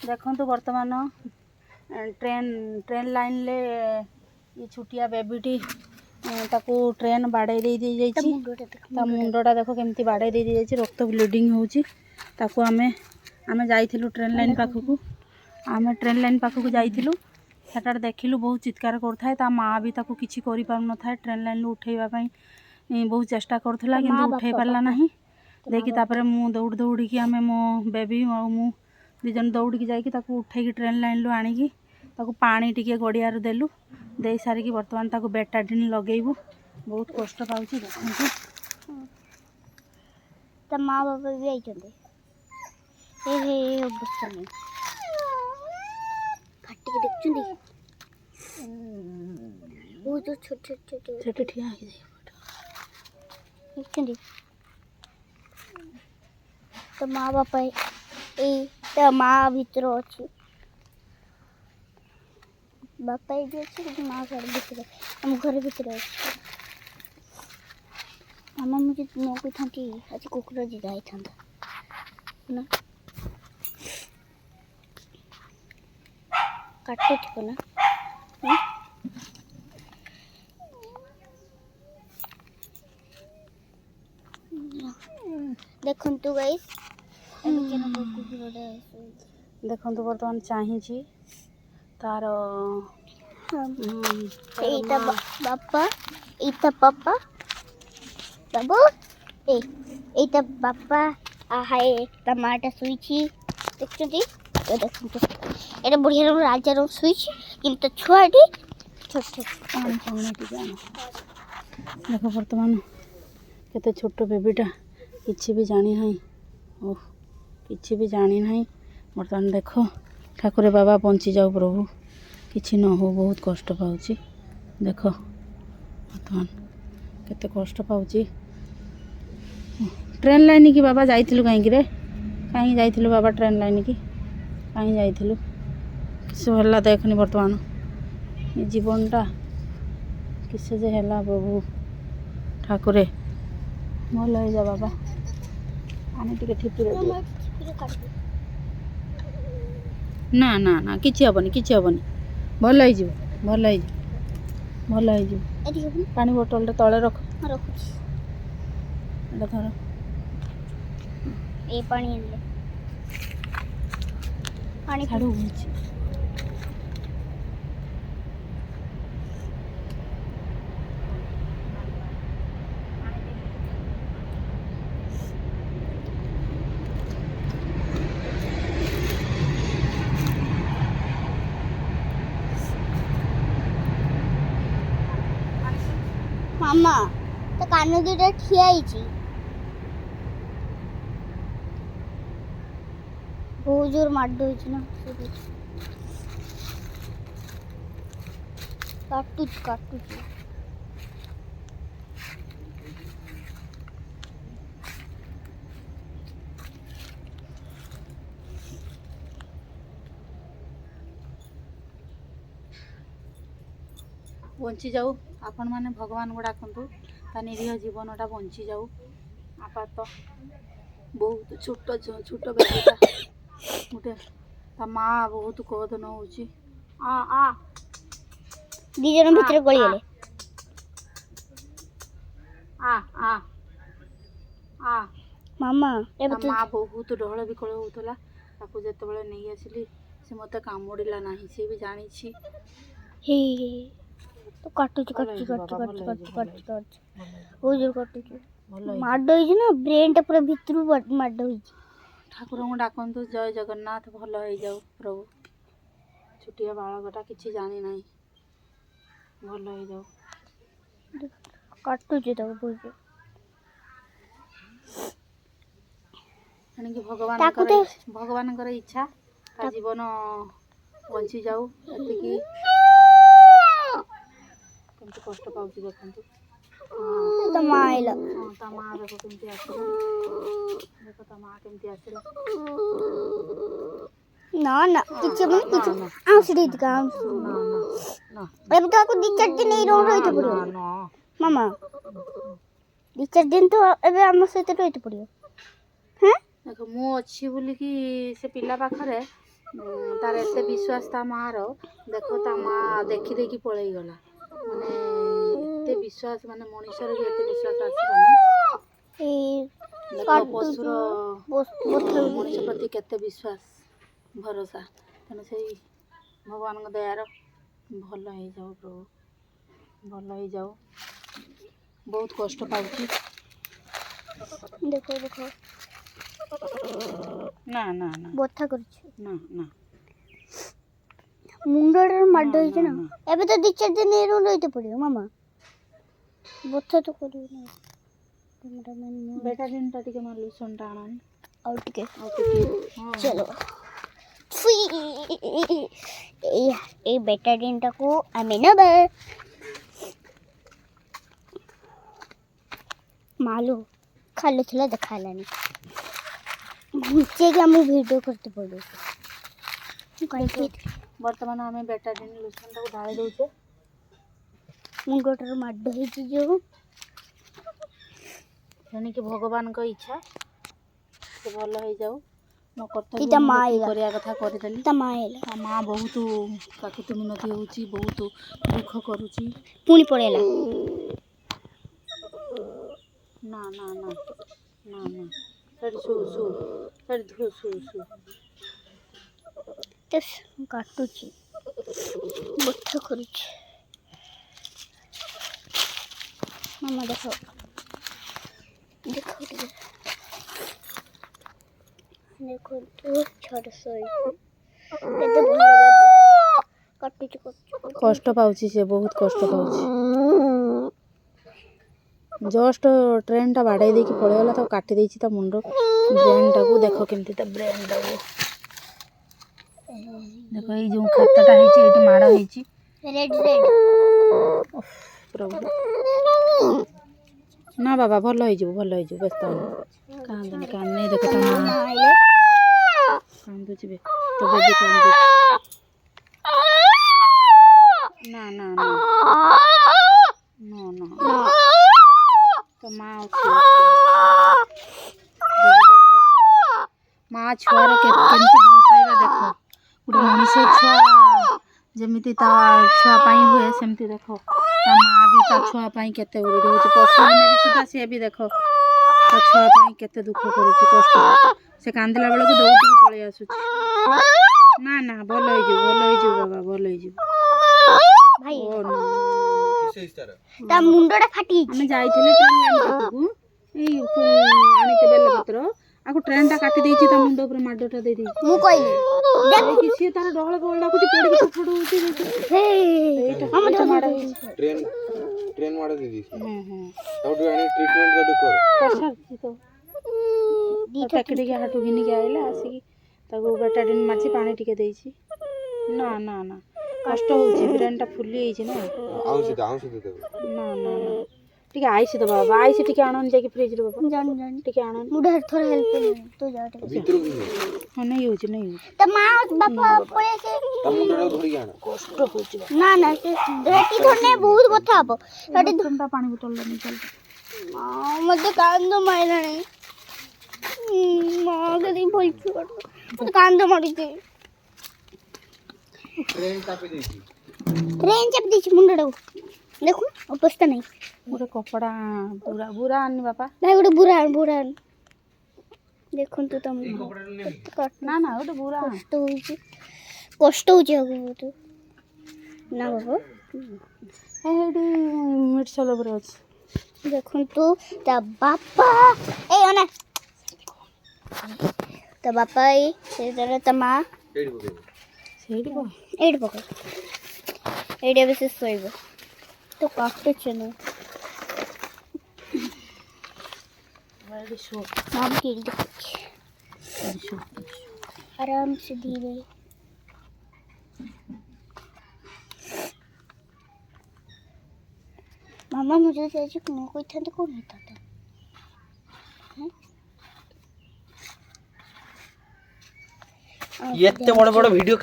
देखो बर्तमान train train line ले ये छुटिया बेबीटी ताकू ट्रेन बाड़े दे दी जाइए मुंडटा देख केमती बाड़े दे दी जाइए रक्त ब्लीडिंग होची ताकू आमे आमे जाइथिलु ट्रेन लाइन पाखकू आमे ट्रेन लाइन पाखकू जाइथिलु सेटार देखिलु बहुत चित्कार करथाय ता माँ भी ताकू किछि करि पार न थाय ट्रेन लाइन उठेबा पई बहुत चेष्टा करथला किंतु उठे पारला नाही देखि तापरे मु दौड़ दौड़ी की आमे मो बेबी और मु दिजन दौड़ की जाइकी ताकू उठेकी ट्रेन लाइन लो आनिकी ताकू पानी टिके गड़ियार देलु दे सारिकी वर्तमान ताकू बेटाडिन लगेबू बहुत कष्ट पाउची देखंतु त माँ बाबा भी आइचंदे हे अवस्था में फाटी के देखचंदी वो जो छोटे छोटे छोटे ठिया है देखचंदी तो माँ बापा ए तो माँ भीतर अच्छी बापा ये अच्छी माँ घर भीतर हम घर भीतर अच्छे मामा मुझे नौकरी था कि आज कुकुर जी जाए था ना काटे थे ना देखंतु गाइस देखंतु बर्तमान चाहिए तार एटा बापा एटा पापा बाबू एटा बापा हाय टमाटर सुईची देखछंती तो देखंतु एटा बढ़िया राजा रो सुईची किंतु छुआटी छोट छोट पानी पानी टिके देखो बर्तमान केते छोट बेबीटा किछि भी जानी नहीं ओह किछि भी जानी नहीं बर्तमान देखो ठाकुर बाबा बंची जाओ प्रभु किछि न हो बहुत कष्ट पाउची देखो बर्तमान केते कष्ट पाउची ट्रेन लाइन की बाबा जाइथिलु कहीं रे कहीं जाइथिलु बाबा ट्रेन लाइन की कहीं जाइथिलु किस हल्ला देखनी बर्तमान ये जीवनटा किसे जे हला प्रभु ठाकुरे भल हो जा बाबा आने टिके ठिपुरे ना ना ना किछि हबनी भल हो जिवो भल हो जिवो पानी बोतल तले रख रखुची एटा धर ए पानी ले पानी छाड़ू होची मामा तो कानो दुटा ठिया आइची बहुत जोर मार दोची ना काटुची बंची जाऊ आपण माने भगवान को डाकंतु ता निरीह जीवनटा बंची जाऊ आपात बहुत छोट बेटा गोटे ता माँ बहुत कदन होची आ दी जन भीतर गली गेले आ आ आ मामा ता माँ बहुत ढोल विकल होतला ताकू जते बेले नहीं आसिली से मते कामुड़िला नाही से भी जानी छी हे तो काटुची ओ जो काटुची मार दोई ना ब्रेन टा पूरा भीतर मार दोई ठाकुर को डाकंतु जय जगन्नाथ भल हो जाऊ प्रभु छुटिया बालकटा किछि जानी नाही भल हो जाऊ काटुची तो बुझे यानी कि भगवान कर इच्छा ता जीवन बंची जाऊ एतिकी केमती कष्ट पाउची देखंतु तो माइला ता माँ देखो केमती आसिला देखो ता माँ केमती आसिला ना किछि मन किछि आंसड़ी काम ना अब तो को दिक्कत नहीं रहित पड़ियो ना मामा दिक्कत दिन तो एबे हम सहित रहित पड़ियो हैं देखो मु अच्छी बोली कि से पिला पाखरे तार एते विश्वास ता मार देखो ता माँ देखी देखी पलई गला माने एते विश्वास माने मनुष्यर भी एते विश्वास आसबनी देखो पशुर मनुष्य प्रति केते विश्वास भरोसा तेणु से भगवान दयार भल हो जाओ प्रभु भल हो जाओ बहुत कष्ट पाऊँ देखो देखो ना ना ना बथा कर ना ना मुंडर माड ना, होइছে ना, ना ना। एबे तो 2-4 दिन एरो रहिते पड़ियो मामा बथा तो करियो ना कैमरामैन बेटा दिन टा टिके मार लुसन टाणन और टिके हाँ चलो ए बेटा दिनटा को आमे नबे मालू खाली थला देखालानी नीचे के मु वीडियो करते पड़ो कहीं वर्तमान आम बेटा दिन लुसन टाक ढाई दौचे मुंडटर माड होइଛି जो तेणिक भगवान का इच्छा से भल हो जाऊ मो कि ता माँ कर्तव्य आइला। करिया कथा करदेली तमाएला ता माँ बहुत काकुति मिनती होउची बहुत दुख करुची पुणी पड़ेला ना ना ना ना ना सरी सु सु सरी धु सु सु तो काटुची बथा करुची मामा देखो देखो देखो देखो तो छोड़ सोई केते भल लगे काटुची कष्ट पाउची से बहुत कष्ट पाउची जस्ट ट्रेन टा बाड़ाई देकी पळेगला तो काटी देछि ता मुंडो ब्रेन टाकू देखो केमती ता ब्रेन टाकू देखो ये जो खाताटा हेछि एटी माड़ हेछि रेड रेड प्रभु ना बाबा भल हो जिवो व्यस्त हो कांदनी कांदनी देखो ता माँ आइले कांदुची बे तो बेबी कांदुची ना ना ना नो नो तो माँ उठी देखो माँ छुआर केमती भल पाइबा देखो गोटे मनीष छुआ जमीती ता छुआ पाई हुए सेमती देखो ता माँ भी ता छुआ पाई केते उड़ी होची पशु ने भी सुधा से भी देखो ता छुआ पाई केते दुख करूची कष्ट से कांदिला बेला को दौड़ी के पळे आसुची ना ना भल हो जिवो बाबा भल हो जिवो भाई ओ नो ता मुंडटा फाटी आमे जाइथिले ट्रेन लाइन पाखकू एई आनिते बेल पत्र आको ट्रेन टा काटी देछि ता मुंड ऊपर माडटा दे देछि मु कहली देख किसी तार डहळ गोळ डाकुची पड़ी के छटपट होउची हे एटा हम एटा तो माड होइछि ट्रेन मार दे दी हां तौडू आनी ट्रीटमेंट दे कर करछी तो टकड़ी के हाटू घिनी के आइला आसी ताको बेटाडिन माछि पानी टिके देछि ना ना ना कष्ट होउची ब्रेनटा फुली आइछि ना औषध दे ना ना ना टिके आइछि तो बाबा आइछि टिके आनन जाके फ्रिज रे बाबा जान जान टिके आनन मुडा थोड़ा हेल्प तो जा भीतर हां नहीं होउची नहीं होउची त माँ बापा पळे से मुंडा धोड़ी आना कष्ट होउची ना ना से रेटी धरने बहुत कथा हबो रेटी ठंडा पानी बोतल लेनी चल माँ मते कांदो माइलानी माँ कदी बोलछु मते कांदो मारिते ट्रेन चापी देती ट्रेन चप दिछ मुंडा देखो अवस्था नहीं गोटे कपड़ा बुरा बुरा आनी बापा भाई गोटे बुरा देखो तो तुम ना ना गोटे बुरा कष्ट होची बहुत ना बाबा हेडी मिर्चल ऊपर अछि देखो तो ता बापा ए अना ता बापा ए से जरा ता माँ एडी बगे सेडी को एड पकड़ एड बस सोइबो तो काटते चलो वेरी शो माम की देखो वेरी शो आराम से धीरे मामा मुझे जैसे कोई था तो कौन होता था ये इतने बड़ बड़ वीडियो